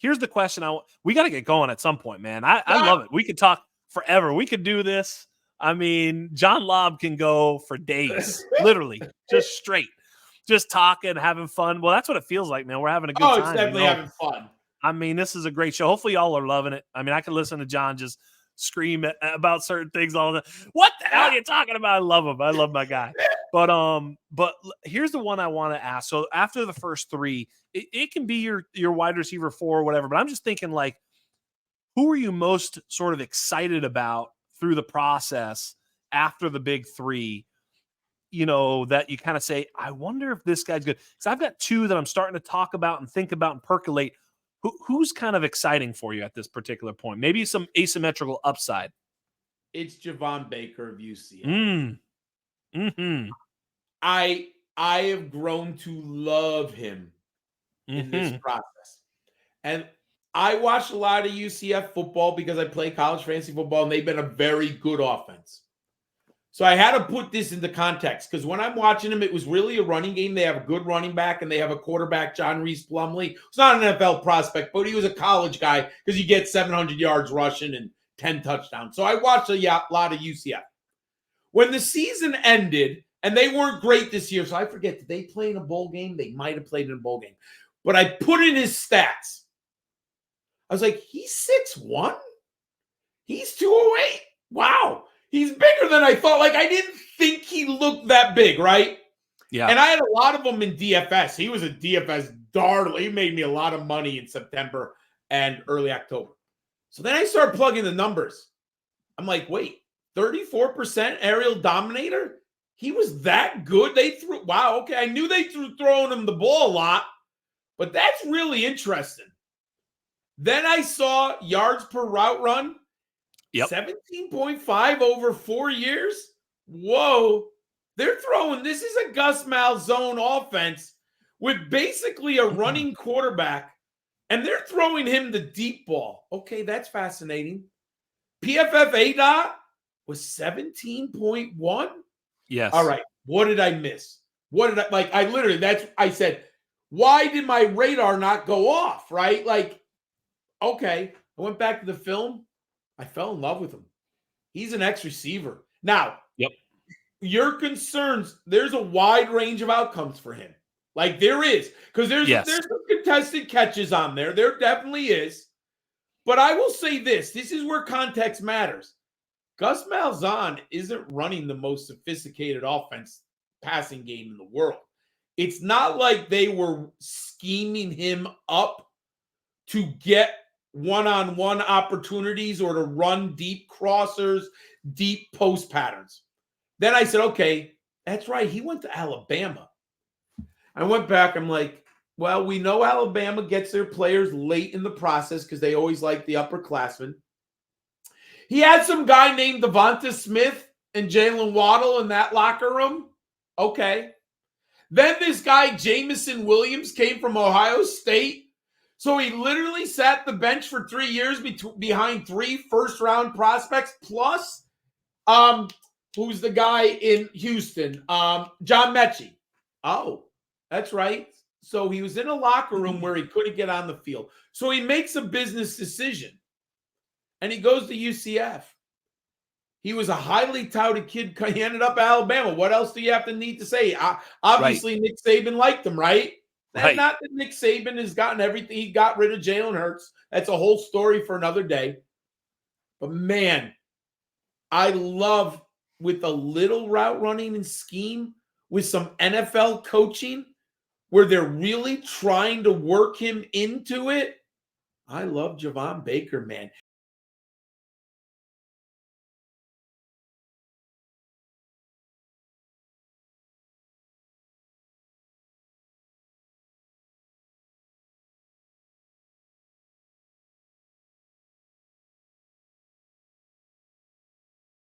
here's the question. We got to get going at some point, man. I love it. We could talk forever. We could do this. I mean, John Laub can go for days, literally, just straight, just talking, having fun. Well, that's what it feels like, man. We're having a good time. It's definitely having fun. I mean, this is a great show. Hopefully y'all are loving it. I mean, I can listen to John just scream about certain things all the time. What the hell are you talking about? I love him. I love my guy. But here's the one I want to ask. So after the first three, it can be your wide receiver 4 or whatever, but I'm just thinking, like, who are you most sort of excited about through the process after the big 3, that you kind of say, I wonder if this guy's good? Because I've got 2 that I'm starting to talk about and think about and percolate. Who's kind of exciting for you at this particular point? Maybe some asymmetrical upside. It's Javon Baker of UCF. Mm-hmm. I have grown to love him in this process. And I watched a lot of UCF football because I play college fantasy football, and they've been a very good offense. So I had to put this into context, because when I'm watching them, it was really a running game. They have a good running back, and they have a quarterback, John Reese Plumlee. He's not an NFL prospect, but he was a college guy because you get 700 yards rushing and 10 touchdowns. So I watched a lot of UCF. When the season ended, and they weren't great this year, so I forget, did they play in a bowl game? They might have played in a bowl game. But I put in his stats. I was like, he's 6'1"? He's 208? Wow. He's bigger than I thought. Like, I didn't think he looked that big, right? Yeah. And I had a lot of them in DFS. He was a DFS darling. He made me a lot of money in September and early October. So then I started plugging the numbers. I'm like, wait, 34% aerial dominator? He was that good? Wow, okay. I knew they throwing him the ball a lot, but that's really interesting. Then I saw yards per route run. Yep. 17.5 over 4 years. Whoa. They're throwing, this is a Gus Malzahn offense with basically a running quarterback, and they're throwing him the deep ball. Okay, that's fascinating. PFF ADOT was 17.1. Yes. All right. What did I miss? I said, why did my radar not go off? Right? Like, okay. I went back to the film. I fell in love with him. He's an ex-receiver. Now, your concerns, there's a wide range of outcomes for him. Like, there is. Because there's some contested catches on there. There definitely is. But I will say this. This is where context matters. Gus Malzahn isn't running the most sophisticated passing game in the world. It's not like they were scheming him up to get one-on-one opportunities or to run deep crossers, deep post patterns. Then I said, okay, that's right. He went to Alabama. I went back. I'm like, well, we know Alabama gets their players late in the process because they always like the upperclassmen. He had some guy named Devonta Smith and Jalen Waddle in that locker room. Okay. Then this guy, Jamison Williams, came from Ohio State. So he literally sat the bench for 3 years behind 3 first-round prospects, plus who's the guy in Houston? John Mechie. Oh, that's right. So he was in a locker room where he couldn't get on the field. So he makes a business decision, and he goes to UCF. He was a highly touted kid. He ended up at Alabama. What else do you have to need to say? Obviously, Nick Saban liked him, right? And not that Nick Saban has gotten everything. He got rid of Jalen Hurts. That's a whole story for another day. But, man, I love, with a little route running and scheme, with some NFL coaching, where they're really trying to work him into it. I love Javon Baker, man.